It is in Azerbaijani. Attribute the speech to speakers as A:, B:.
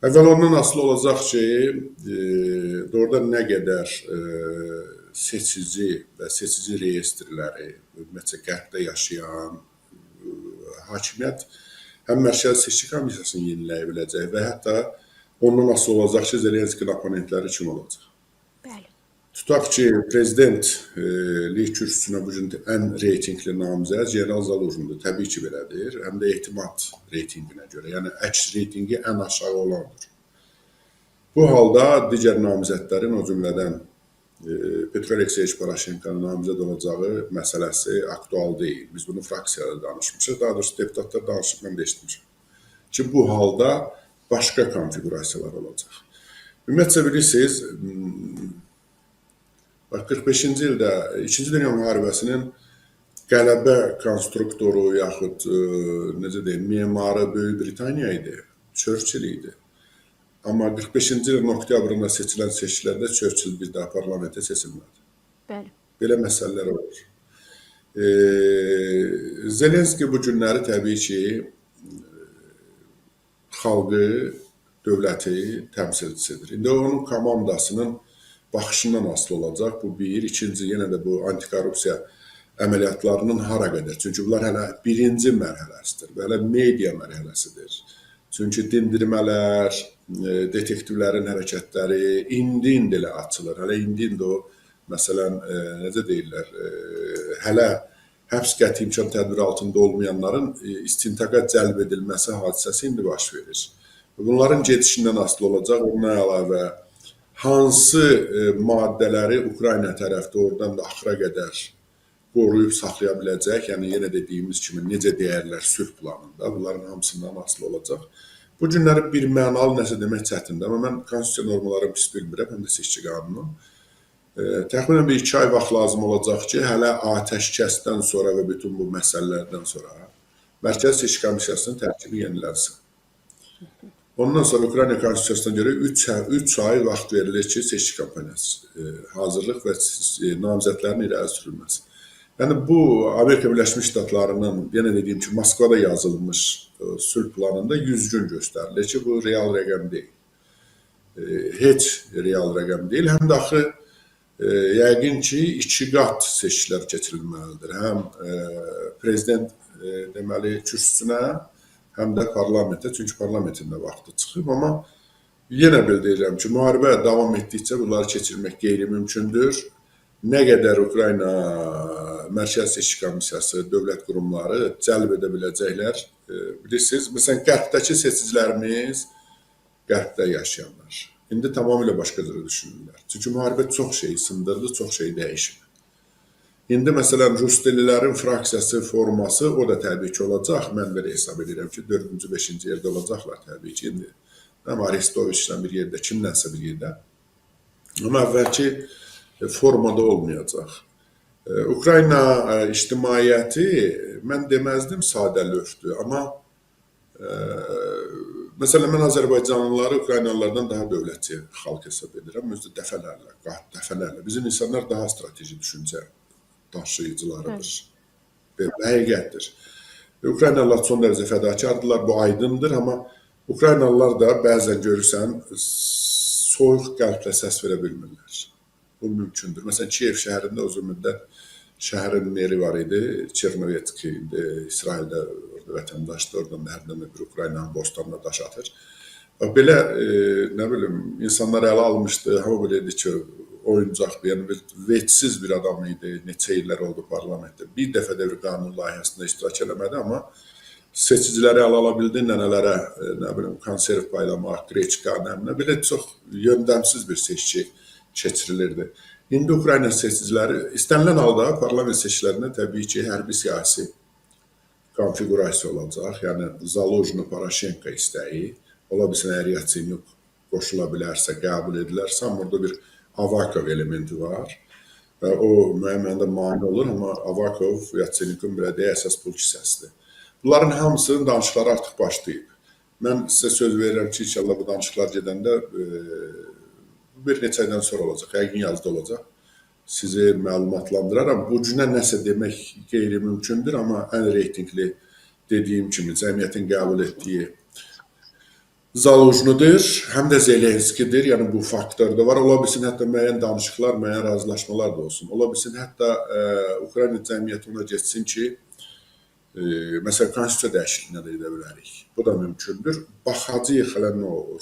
A: Əvvəl ondan asılı olacaq ki, doğrudan nə qədər seçici və seçici reyestrləri, ümumiyyətcə qərbdə yaşayan hakimiyyət həm Mərkəzi Seçki Komissiyasını yeniləyə biləcək və hətta ondan asılı olacaq ki, Zelenskinin oponentləri kim olacaq.
B: Bəli.
A: Tutaq ki, prezidentlik kürsüsünə bu gün ən reytingli namizəd General Zaluzhnıdır. Təbii ki, belədir. Həm də etimad reytinginə görə. Yəni, əks reytingi ən aşağı olandır. Bu halda digər namizədlərin, o cümlədən Petro Alekseyevich Poroshenko'nun namizəd olacağı məsələsi aktual deyil. Biz bunu fraksiyada danışmışıq. Daha doğrusu deputatlar danışıb, mən də eşitmişəm. Ki, bu halda başqa konfigurasiyalar olacaq. Ümumiyyətcə bilirsiniz, 45-ci ildə 2-ci Dünya Müharibəsinin qələbə konstruktoru yaxud necə deyim, memarı Böyük Britaniya idi, Churchill idi. Amma 45-ci ilin oktyabrında seçilən seçkilərdə Churchill bir daha parlamentə seçilmədi.
B: Bəli.
A: Belə məsələlər olur. Zelenski bu günləri təbii ki, xalqı, dövləti təmsilçisidir. İndi onun komandasının baxışından asılı olacaq. Bu bir. İkinci, yenə də bu antikorrupsiya əməliyyatlarının hara qədər. Çünki bunlar hələ birinci mərhələsidir və hələ media mərhələsidir. Çünki dindirmələr, detektivlərin hərəkətləri indi elə açılır. Hələ indi o, məsələn, necə deyirlər, hələ həbs qəti imkan tədbiri altında olmayanların istintaqa cəlb edilməsi hadisəsi indi baş verir. Bunların gedişindən asılı olacaq. Ondan əlavə hansı maddələri Ukrayna tərəfdə oradan da axıra qədər qoruyub saxlaya biləcək, yəni yenə dediyimiz kimi necə deyərlər sülh planında, bunların hamısından asılı olacaq. Bu günləri bir mənalı nəsə demək çətindir, amma mən konstitusiya normaları pis bilmirəm, həm də seçki qanunu. Təxminən bir 2 ay vaxt lazım olacaq ki, hələ atəşkəsdən sonra və bütün bu məsələlərdən sonra Mərkəzi Seçki Komissiyasının tərkibi yenilənsin. Ondan sonra Ukrayna konstitusiyasına görə 3 ay vaxt verilir ki, seçki kampaniyası hazırlıq və namizədlərin irəli sürülməsi. Yəni bu Amerika Birləşmiş Ştatlarının, yenə dediyim ki, Moskvada yazılmış sülh planında 100 gün göstərilir ki, bu real rəqəm deyil. Heç real rəqəm deyil. Həm də axı yəqin ki, 2 qat seçkilər keçirilməlidir. Həm prezident deməli kürsüsünə, həm də parlamentə, çünki parlamentin də vaxtı çıxıb. Amma yenə bildirirəm ki, müharibə davam etdikcə bunları keçirmək qeyri-mümkündür. Nə qədər Ukrayna Mərkəzi Seçki Komissiyası, dövlət qurumları cəlb edə biləcəklər, bilirsiniz. Məsələn, qərbdəki seçicilərimiz qərbdə yaşayanlar. İndi tamamilə başqa cürə düşünürlər. Çünki müharibə çox şeyi sındırdı, çox şeyi dəyişib. İndi məsələn, rus dillilərin fraksiyası, forması o da təbii ki olacaq. Mən belə hesab edirəm ki, 4-cü, 5-ci yerdə olacaqlar təbii ki. İndi Arestoviçlə bir yerdə, kimlənsə bir yerdə. Amma əvvəlki formada olmayacaq. Ukrayna ictimaiyyəti, mən deməzdim sadəlövhdür, amma məsələn, mən Azərbaycanlıları Ukraynalılardan daha dövlətçi xalq hesab edirəm. Özü dəfələrlə. Bizim insanlar daha strateji düşüncə daşıyıcılarıdır. Həqiqətdir. Ukraynalılar son dərəcə fədakardırlar, bu aydındır, amma Ukraynalılar da bəzən görürsən, soyuq qəlblə səs verə bilmirlər. Bu mümkündür. Məsələn, Kiyev şəhərində uzun müddət şəhərin meri var idi, Çernovetski, İsraildə vətəndaşdır, oradan da hərdən bir Ukraynanın bostanına daş atır. Belə, nə bilim, insanlar ələ almışdı, hamı bilirdi ki, oyuncaqdır, yəni vecsiz bir adam idi, neçə illər oldu parlamentdə. Bir dəfə də bir qanun layihəsində iştirak eləmədi, amma seçiciləri ələ ala bildi, nənələrə, nə bilim, konserv paylamaq, qreçka, belə çox yöndəmsiz bir seçki keçirilirdi. İndi Ukrayna seçiciləri istənilən halda parlament seçkilərində təbii ki, hərbi siyasi konfigurasiya olacaq. Yəni, Zaluzhny, Poroshenko istəyi, ola bilsin, əgər Yatsenyuk qoşula bilərsə, qəbul edilərsə, burada bir Avakov elementi var. O, müəyyən mənada mani olur, amma Avakov, Yatsenyukun belə deyə əsas pul kisəsidir. Bunların hamısının danışıqları artıq başlayıb. Mən sizə söz verirəm ki, inşallah bu danışıqlar gedəndə bir neçə aydan sonra olacaq, yəqin yazda olacaq. Sizi məlumatlandıraram. Bu cünə nəsə demək qeyri-mümkündür, amma ən reytingli dediyim kimi cəmiyyətin qəbul etdiyi Zaluznudur, həm də Zelenskidir. Yəni bu faktor da var. Ola bilsin hətta müəyyən danışıqlar, müəyyən razılaşmalar da olsun. Ola bilsin hətta Ukrayna cəmiyyəti ona getsin ki, məsələn, konstitusiya dəyişikliyinə də edə bilərik. Bu da mümkündür. Baxacağıq hələ nə olur.